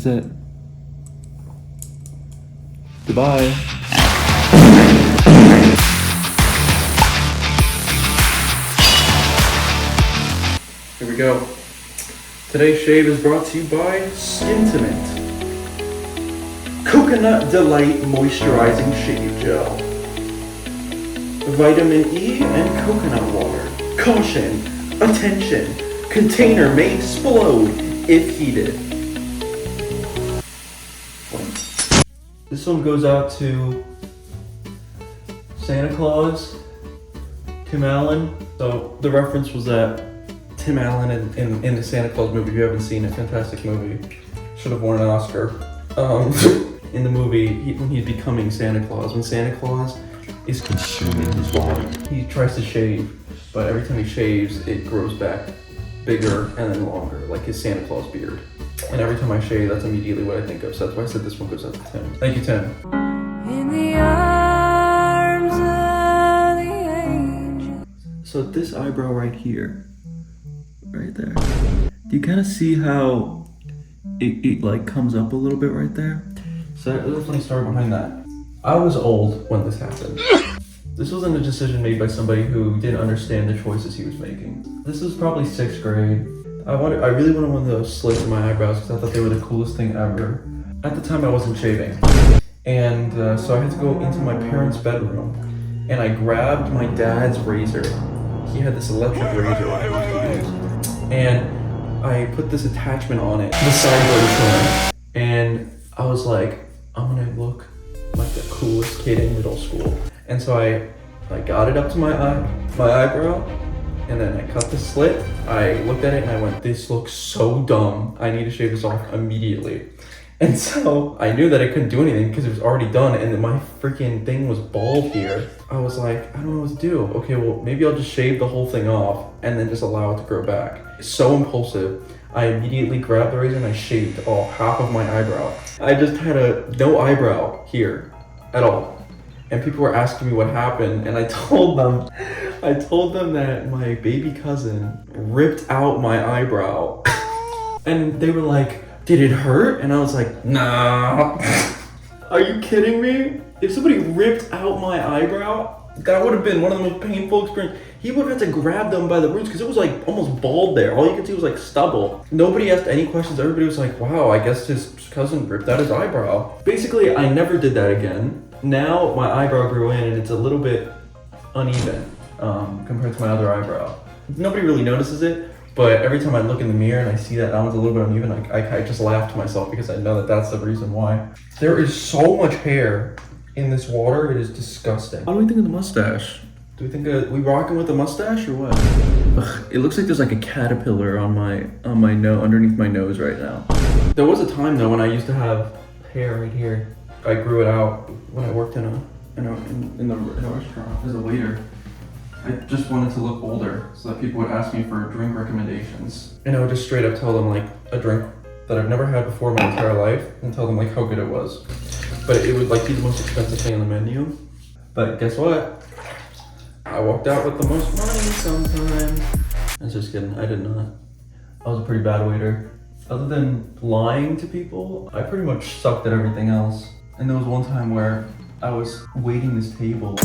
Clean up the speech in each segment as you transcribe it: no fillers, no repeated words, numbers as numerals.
is it. Goodbye. Here we go. Today's shave is brought to you by Skintimate. Coconut Delight Moisturizing Shave Gel. Vitamin E and coconut water. Caution! Attention! Container may explode if heated. This one goes out to Santa Claus, Tim Allen. So the reference was that Tim Allen in the Santa Claus movie. If you haven't seen it, fantastic movie. Should have won an Oscar. In the movie, when he's becoming Santa Claus, when Santa Claus is consuming his body, he tries to shave, but every time he shaves, it grows back bigger and then longer, like his Santa Claus beard. And every time I shave, that's immediately what I think of. So that's why I said this one goes out to Tim. Thank you, Tim. In the arms of the angel. So this eyebrow right here, right there, do you kind of see how it like comes up a little bit right there? So there's a funny story behind that. I was old when this happened. This wasn't a decision made by somebody who didn't understand the choices he was making. This was probably 6th grade. I really wanted one of those slits in my eyebrows because I thought they were the coolest thing ever. At the time I wasn't shaving. And so I had to go into my parents' bedroom and I grabbed my dad's razor. He had this electric razor that I used to use. And I put this attachment on it, the sideways one. And I was like, I'm gonna look like the coolest kid in middle school. And so I got it up to my eyebrow, and then I cut the slit. I looked at it and I went, this looks so dumb. I need to shave this off immediately. And so I knew that I couldn't do anything because it was already done and my freaking thing was bald here. I was like, I don't know what to do. Okay, well, maybe I'll just shave the whole thing off and then just allow it to grow back. It's so impulsive. I immediately grabbed the razor and I shaved off half of my eyebrow. I just had no eyebrow here at all. And people were asking me what happened, and I told them that my baby cousin ripped out my eyebrow. And they were like, did it hurt? And I was like, nah. Are you kidding me? If somebody ripped out my eyebrow, that would have been one of the most painful experiences. He would have had to grab them by the roots because it was like almost bald there. All you could see was like stubble. Nobody asked any questions. Everybody was like, wow, I guess his cousin ripped out his eyebrow. Basically, I never did that again. Now my eyebrow grew in and it's a little bit uneven compared to my other eyebrow. Nobody really notices it, but every time I look in the mirror and I see that one's a little bit uneven, I just laugh to myself because I know that that's the reason why. There is so much hair in this water, it is disgusting. What do we think of the mustache? Do we think we rocking with the mustache or what? Ugh, it looks like there's like a caterpillar on my nose, underneath my nose right now. There was a time though when I used to have hair right here. I grew it out when I worked in a restaurant as a waiter. I just wanted to look older so that people would ask me for drink recommendations. And I would just straight up tell them like a drink that I've never had before my entire life and tell them like how good it was. But it would like be the most expensive thing on the menu. But guess what? I walked out with the most money sometimes. I was just kidding, I did not. I was a pretty bad waiter. Other than lying to people, I pretty much sucked at everything else. And there was one time where I was waiting this table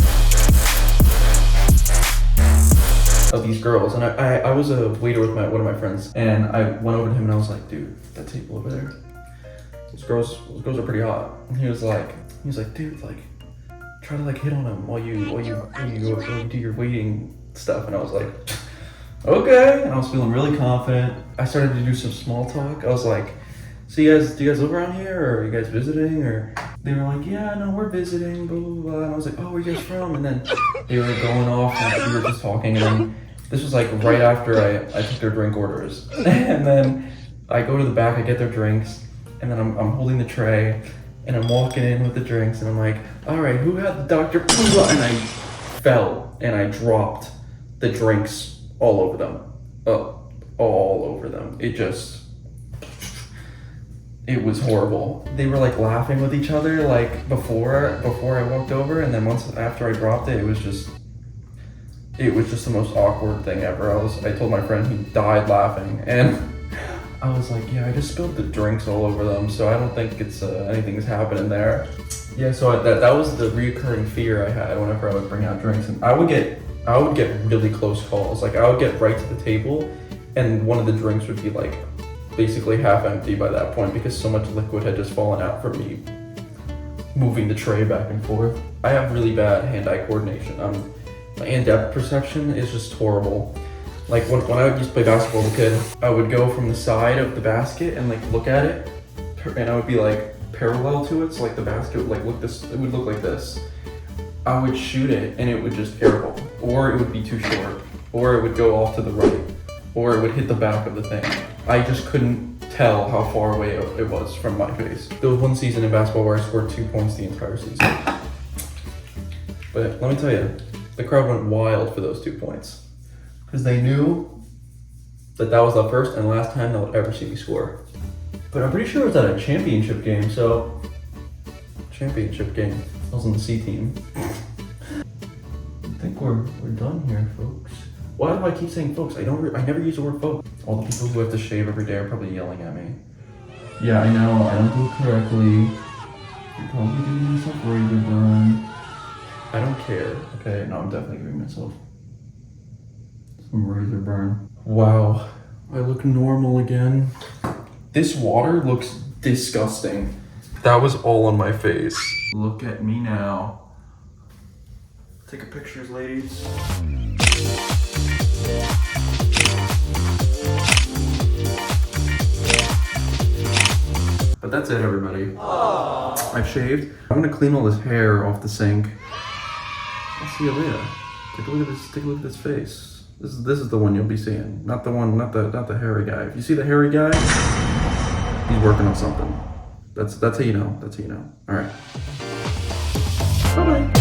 of these girls, and I was a waiter with one of my friends, and I went over to him and I was like, dude, that table over there, those girls are pretty hot. And he was like, dude, like, try to like hit on them while you do your waiting stuff. And I was like, okay. And I was feeling really confident. I started to do some small talk. I was like, so do you guys live around here, or are you guys visiting? Or they were like, yeah, no, we're visiting, blah, blah, blah. And I was like, oh, where are you guys from? And then they were going off and we were just talking. And then this was like right after I took their drink orders. And then I go to the back, I get their drinks, and then I'm holding the tray and I'm walking in with the drinks and I'm like, all right, who had the Dr. Poola? And I fell and I dropped the drinks all over them. All over them. It was horrible. They were like laughing with each other like before I walked over, and then once after I dropped it, it was just the most awkward thing ever. I told my friend, he died laughing, and I was like, yeah, I just spilled the drinks all over them, so I don't think it's anything's happening there. Yeah, so that was the recurring fear I had whenever I would bring out drinks, and I would get really close calls. Like I would get right to the table, and one of the drinks would be like basically half empty by that point because so much liquid had just fallen out from me moving the tray back and forth. I have really bad hand-eye coordination. My in-depth perception is just horrible. Like when I used to play basketball as a kid, I would go from the side of the basket and like look at it, and I would be like parallel to it, so like the basket would like it would look like this. I would shoot it and it would just airball, or it would be too short, or it would go off to the right, or it would hit the back of the thing. I just couldn't tell how far away it was from my face. There was one season in basketball where I scored 2 points the entire season. But let me tell you, the crowd went wild for those 2 points. Because they knew that was the first and last time they would ever see me score. But I'm pretty sure it was at a championship game, so... Championship game. I was on the C team. I think we're done here, folks. Why do I keep saying folks? I never use the word folks. All the people who have to shave every day are probably yelling at me. Yeah, I know, I don't do it correctly. You're probably giving yourself razor burn. I don't care, okay? No, I'm definitely giving myself some razor burn. Wow, I look normal again. This water looks disgusting. That was all on my face. Look at me now. Take a pictures, ladies. But that's it, everybody. Aww. I've shaved. I'm gonna clean all this hair off the sink. I'll see you later. Take a look at this. Take a look at this face. This is the one you'll be seeing, not the the hairy guy. If you see the hairy guy, he's working on something. That's how you know. That's how you know. All right. Bye bye.